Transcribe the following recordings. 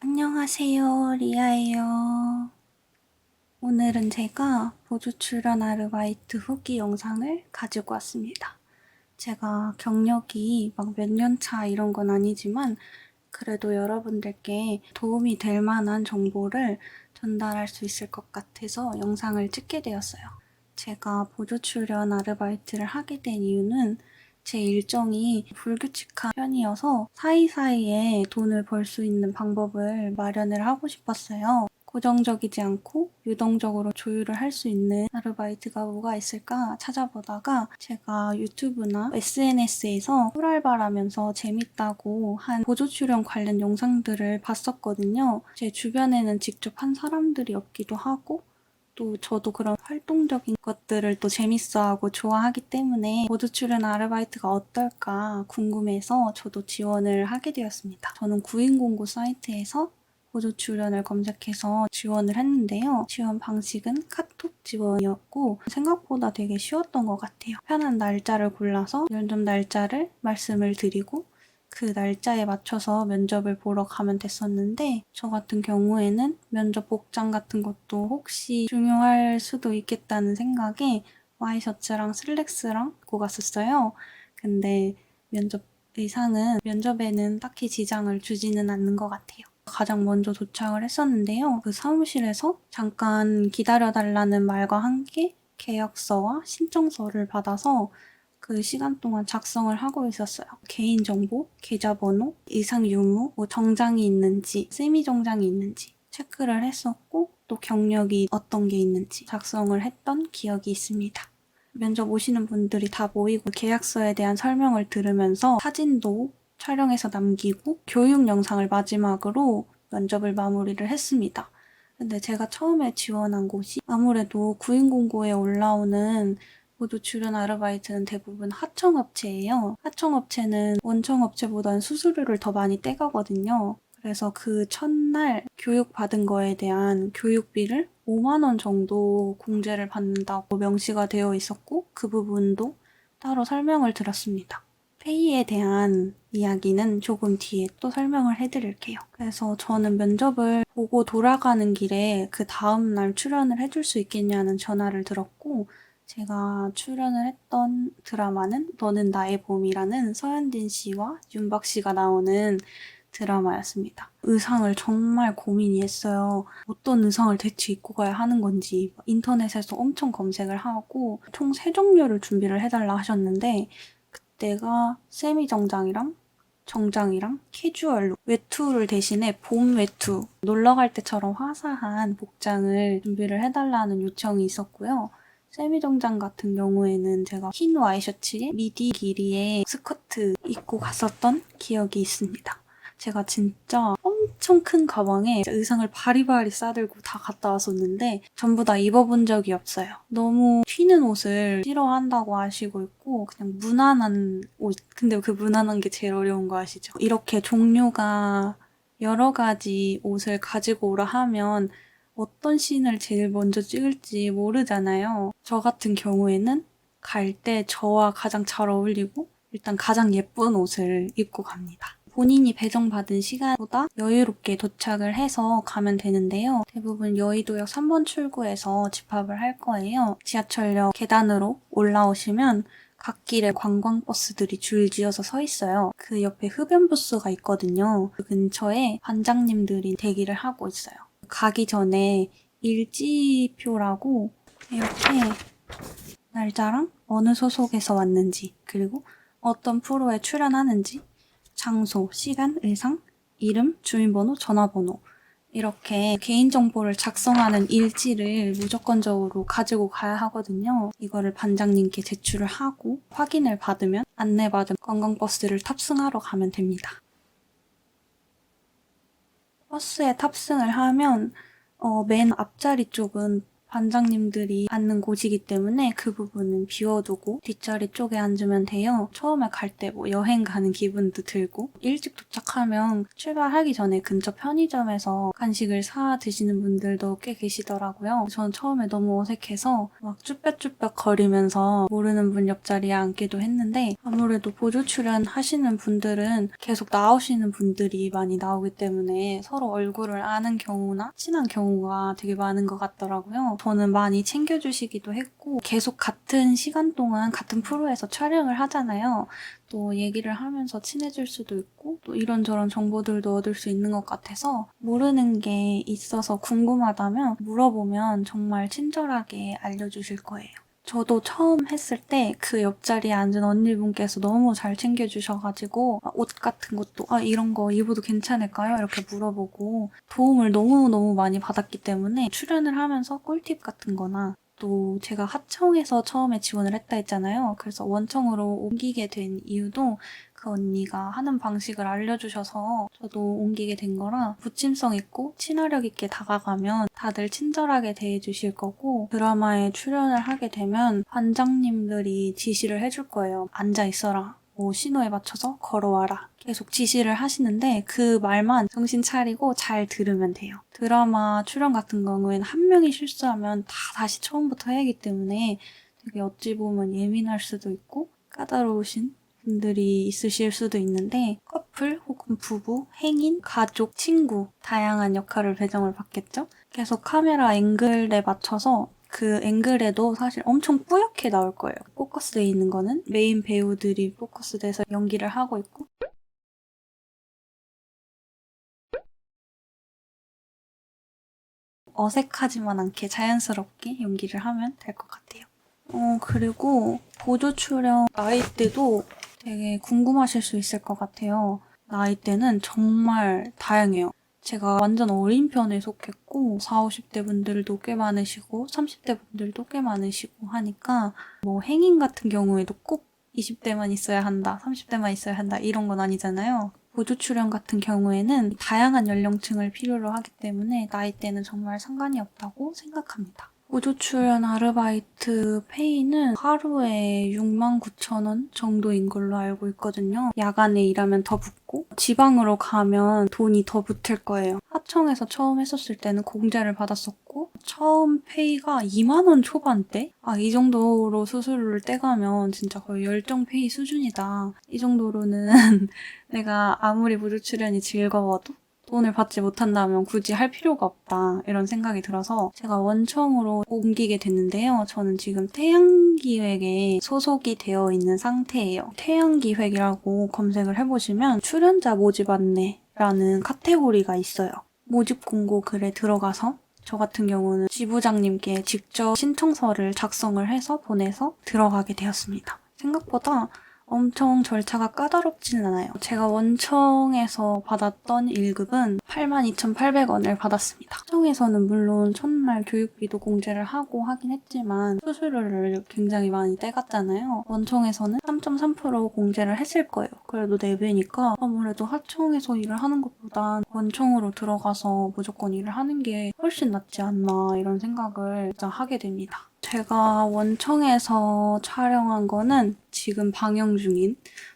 안녕하세요, 리아예요. 오늘은 제가 보조 출연 아르바이트 후기 영상을 가지고 왔습니다. 제가 경력이 막 몇 년 차 이런 건 아니지만 그래도 여러분들께 도움이 될 만한 정보를 전달할 수 있을 것 같아서 영상을 찍게 되었어요. 제가 보조 출연 아르바이트를 하게 된 이유는 제 일정이 불규칙한 편이어서 사이사이에 돈을 벌 수 있는 방법을 마련을 하고 싶었어요. 고정적이지 않고 유동적으로 조율을 할 수 있는 아르바이트가 뭐가 있을까 찾아보다가 제가 유튜브나 SNS에서 꿀알바라면서 재밌다고 한 보조 출연 관련 영상들을 봤었거든요. 제 주변에는 직접 한 사람들이 없기도 하고 또 저도 그런 활동적인 것들을 또 재밌어하고 좋아하기 때문에 보조 출연 아르바이트가 어떨까 궁금해서 저도 지원을 하게 되었습니다. 저는 구인공고 사이트에서 보조 출연을 검색해서 지원을 했는데요. 지원 방식은 카톡 지원이었고 생각보다 되게 쉬웠던 것 같아요. 편한 날짜를 골라서 면접 날짜를 말씀을 드리고 그 날짜에 맞춰서 면접을 보러 가면 됐었는데 저 같은 경우에는 면접 복장 같은 것도 혹시 중요할 수도 있겠다는 생각에 와이셔츠랑 슬랙스랑 입고 갔었어요. 근데 면접 의상은 면접에는 딱히 지장을 주지는 않는 것 같아요. 가장 먼저 도착을 했었는데요. 그 사무실에서 잠깐 기다려달라는 말과 함께 계약서와 신청서를 받아서 그 시간 동안 작성을 하고 있었어요. 개인정보, 계좌번호, 의상 유무, 뭐 정장이 있는지, 세미 정장이 있는지 체크를 했었고 또 경력이 어떤 게 있는지 작성을 했던 기억이 있습니다. 면접 오시는 분들이 다 모이고 계약서에 대한 설명을 들으면서 사진도 촬영해서 남기고 교육 영상을 마지막으로 면접을 마무리를 했습니다. 근데 제가 처음에 지원한 곳이 아무래도 구인공고에 올라오는 모두 출연 아르바이트는 대부분 하청업체예요. 하청업체는 원청업체보다는 수수료를 더 많이 떼가거든요. 그래서 그 첫날 교육받은 거에 대한 교육비를 5만 원 정도 공제를 받는다고 명시가 되어 있었고 그 부분도 따로 설명을 드렸습니다. 페이에 대한 이야기는 조금 뒤에 또 설명을 해드릴게요. 그래서 저는 면접을 보고 돌아가는 길에 그 다음날 출연을 해줄 수 있겠냐는 전화를 들었고 제가 출연을 했던 드라마는 너는 나의 봄이라는 서현진 씨와 윤박 씨가 나오는 드라마였습니다. 의상을 정말 고민이 했어요. 어떤 의상을 대체 입고 가야 하는 건지 인터넷에서 엄청 검색을 하고 총 3종류를 준비를 해달라 하셨는데 그때가 세미 정장이랑 정장이랑 캐주얼룩, 외투를 대신에 봄 외투, 놀러 갈 때처럼 화사한 복장을 준비를 해달라는 요청이 있었고요. 세미 정장 같은 경우에는 제가 흰 와이셔츠에 미디 길이의 스커트 입고 갔었던 기억이 있습니다. 제가 진짜 엄청 큰 가방에 의상을 바리바리 싸들고 다 갔다 왔었는데 전부 다 입어본 적이 없어요. 너무 튀는 옷을 싫어한다고 하시고 있고 그냥 무난한 옷. 근데 그 무난한 게 제일 어려운 거 아시죠? 이렇게 종류가 여러 가지 옷을 가지고 오라 하면 어떤 씬을 제일 먼저 찍을지 모르잖아요. 저 같은 경우에는 갈 때 저와 가장 잘 어울리고 일단 가장 예쁜 옷을 입고 갑니다. 본인이 배정받은 시간보다 여유롭게 도착을 해서 가면 되는데요. 대부분 여의도역 3번 출구에서 집합을 할 거예요. 지하철역 계단으로 올라오시면 갓길에 관광버스들이 줄지어서 서 있어요. 그 옆에 흡연 부스가 있거든요. 그 근처에 반장님들이 대기를 하고 있어요. 가기 전에 일지표라고 이렇게 날짜랑 어느 소속에서 왔는지 그리고 어떤 프로에 출연하는지 장소, 시간, 의상, 이름, 주민번호, 전화번호 이렇게 개인정보를 작성하는 일지를 무조건적으로 가지고 가야 하거든요. 이거를 반장님께 제출을 하고 확인을 받으면 안내받은 관광버스를 탑승하러 가면 됩니다. 버스에 탑승을 하면 맨 앞자리 쪽은 반장님들이 앉는 곳이기 때문에 그 부분은 비워두고 뒷자리 쪽에 앉으면 돼요. 처음에 갈 때 뭐 여행 가는 기분도 들고 일찍 도착하면 출발하기 전에 근처 편의점에서 간식을 사 드시는 분들도 꽤 계시더라고요. 저는 처음에 너무 어색해서 막 쭈뼛쭈뼛 거리면서 모르는 분 옆자리에 앉기도 했는데 아무래도 보조 출연하시는 분들은 계속 나오시는 분들이 많이 나오기 때문에 서로 얼굴을 아는 경우나 친한 경우가 되게 많은 것 같더라고요. 저는 많이 챙겨주시기도 했고 계속 같은 시간 동안 같은 프로에서 촬영을 하잖아요. 또 얘기를 하면서 친해질 수도 있고 또 이런저런 정보들도 얻을 수 있는 것 같아서 모르는 게 있어서 궁금하다면 물어보면 정말 친절하게 알려주실 거예요. 저도 처음 했을 때 그 옆자리에 앉은 언니분께서 너무 잘 챙겨주셔가지고 옷 같은 것도 이런 거 입어도 괜찮을까요? 이렇게 물어보고 도움을 너무너무 많이 받았기 때문에 출연을 하면서 꿀팁 같은 거나 또 제가 하청에서 처음에 지원을 했다 했잖아요. 그래서 원청으로 옮기게 된 이유도 그 언니가 하는 방식을 알려주셔서 저도 옮기게 된 거라 부침성 있고 친화력 있게 다가가면 다들 친절하게 대해주실 거고 드라마에 출연을 하게 되면 반장님들이 지시를 해줄 거예요. 앉아있어라. 뭐 신호에 맞춰서 걸어와라. 계속 지시를 하시는데 그 말만 정신 차리고 잘 들으면 돼요. 드라마 출연 같은 경우에는 한 명이 실수하면 다 다시 처음부터 해야 하기 때문에 되게 어찌 보면 예민할 수도 있고 까다로우신 분들이 있으실 수도 있는데 커플 혹은 부부, 행인, 가족, 친구 다양한 역할을 배정을 받겠죠? 계속 카메라 앵글에 맞춰서 그 앵글에도 사실 엄청 뿌옇게 나올 거예요. 포커스되어 있는 거는 메인 배우들이 포커스돼서 연기를 하고 있고 어색하지만 않게 자연스럽게 연기를 하면 될 것 같아요. 그리고 보조 출연 나이대도 되게 궁금하실 수 있을 것 같아요. 나이대는 정말 다양해요. 제가 완전 어린 편에 속했고 40, 50대 분들도 꽤 많으시고 30대 분들도 꽤 많으시고 하니까 뭐 행인 같은 경우에도 꼭 20대만 있어야 한다, 30대만 있어야 한다 이런 건 아니잖아요. 보조 출연 같은 경우에는 다양한 연령층을 필요로 하기 때문에 나이대는 정말 상관이 없다고 생각합니다. 보조 출연 아르바이트 페이는 하루에 69,000원 정도인 걸로 알고 있거든요. 야간에 일하면 더 붙고 지방으로 가면 돈이 더 붙을 거예요. 하청에서 처음 했었을 때는 공제를 받았었고 처음 페이가 2만 원 초반대? 이 정도로 수수료를 떼가면 진짜 거의 열정 페이 수준이다. 이 정도로는 내가 아무리 보조 출연이 즐거워도 돈을 받지 못한다면 굳이 할 필요가 없다 이런 생각이 들어서 제가 원청으로 옮기게 됐는데요. 저는 지금 태양기획에 소속이 되어 있는 상태예요. 태양기획이라고 검색을 해보시면 출연자 모집 안내라는 카테고리가 있어요. 모집 공고 글에 들어가서 저 같은 경우는 지부장님께 직접 신청서를 작성을 해서 보내서 들어가게 되었습니다. 생각보다 엄청 절차가 까다롭지는 않아요. 제가 원청에서 받았던 1급은 82,800원을 받았습니다. 하청에서는 물론 첫날 교육비도 공제를 하고 하긴 했지만 수수료를 굉장히 많이 떼갔잖아요. 원청에서는 3.3% 공제를 했을 거예요. 그래도 4배니까 아무래도 하청에서 일을 하는 것보단 원청으로 들어가서 무조건 일을 하는 게 훨씬 낫지 않나 이런 생각을 하게 됩니다. 제가 원청에서 촬영한 거는 지금 방영 중인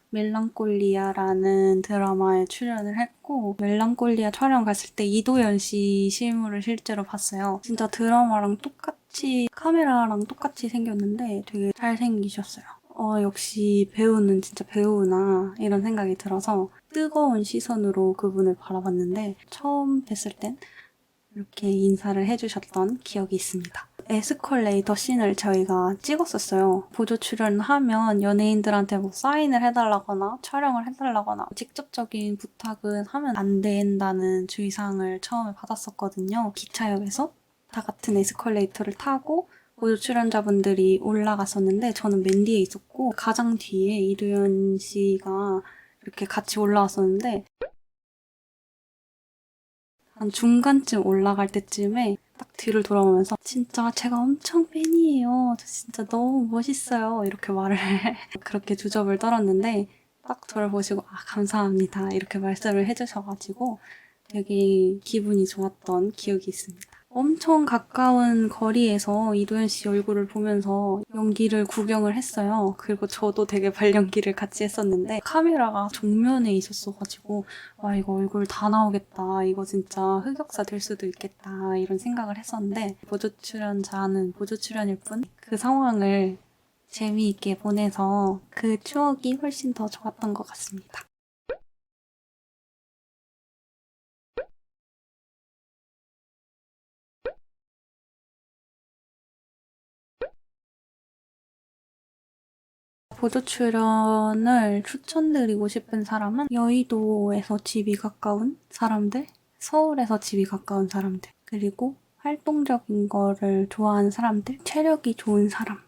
멜랑콜리아라는 드라마에 출연을 했고 멜랑콜리아 촬영 갔을 때 이도현 씨 실물을 실제로 봤어요. 진짜 드라마랑 똑같이 카메라랑 똑같이 생겼는데 되게 잘생기셨어요. 역시 배우는 진짜 배우구나 이런 생각이 들어서 뜨거운 시선으로 그분을 바라봤는데 처음 뵀을 땐 이렇게 인사를 해주셨던 기억이 있습니다. 에스컬레이터 씬을 저희가 찍었었어요. 보조 출연하면 연예인들한테 뭐 사인을 해달라거나 촬영을 해달라거나 직접적인 부탁은 하면 안 된다는 주의사항을 처음에 받았었거든요. 기차역에서 다 같은 에스컬레이터를 타고 보조 출연자분들이 올라갔었는데 저는 맨 뒤에 있었고 가장 뒤에 이도현 씨가 이렇게 같이 올라왔었는데 한 중간쯤 올라갈 때쯤에 딱 뒤를 돌아보면서 진짜 제가 엄청 팬이에요. 저 진짜 너무 멋있어요. 이렇게 말을 그렇게 주접을 떨었는데 딱 저를 보시고 감사합니다. 이렇게 말씀을 해주셔가지고 되게 기분이 좋았던 기억이 있습니다. 엄청 가까운 거리에서 이도현 씨 얼굴을 보면서 연기를 구경을 했어요. 그리고 저도 되게 발연기를 같이 했었는데 카메라가 정면에 있었어가지고 와 이거 얼굴 다 나오겠다. 이거 진짜 흑역사 될 수도 있겠다. 이런 생각을 했었는데 보조 출연자는 보조 출연일 뿐 그 상황을 재미있게 보내서 그 추억이 훨씬 더 좋았던 것 같습니다. 보조 출연을 추천드리고 싶은 사람은 여의도에서 집이 가까운 사람들, 서울에서 집이 가까운 사람들, 그리고 활동적인 거를 좋아하는 사람들, 체력이 좋은 사람,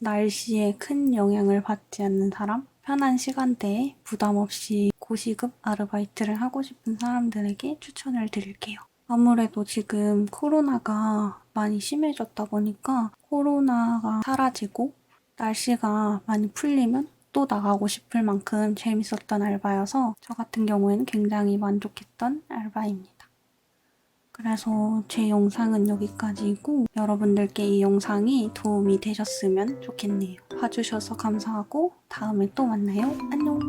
날씨에 큰 영향을 받지 않는 사람, 편한 시간대에 부담 없이 고시급 아르바이트를 하고 싶은 사람들에게 추천을 드릴게요. 아무래도 지금 코로나가 많이 심해졌다 보니까 코로나가 사라지고 날씨가 많이 풀리면 또 나가고 싶을 만큼 재밌었던 알바여서 저 같은 경우에는 굉장히 만족했던 알바입니다. 그래서 제 영상은 여기까지이고 여러분들께 이 영상이 도움이 되셨으면 좋겠네요. 봐주셔서 감사하고 다음에 또 만나요. 안녕!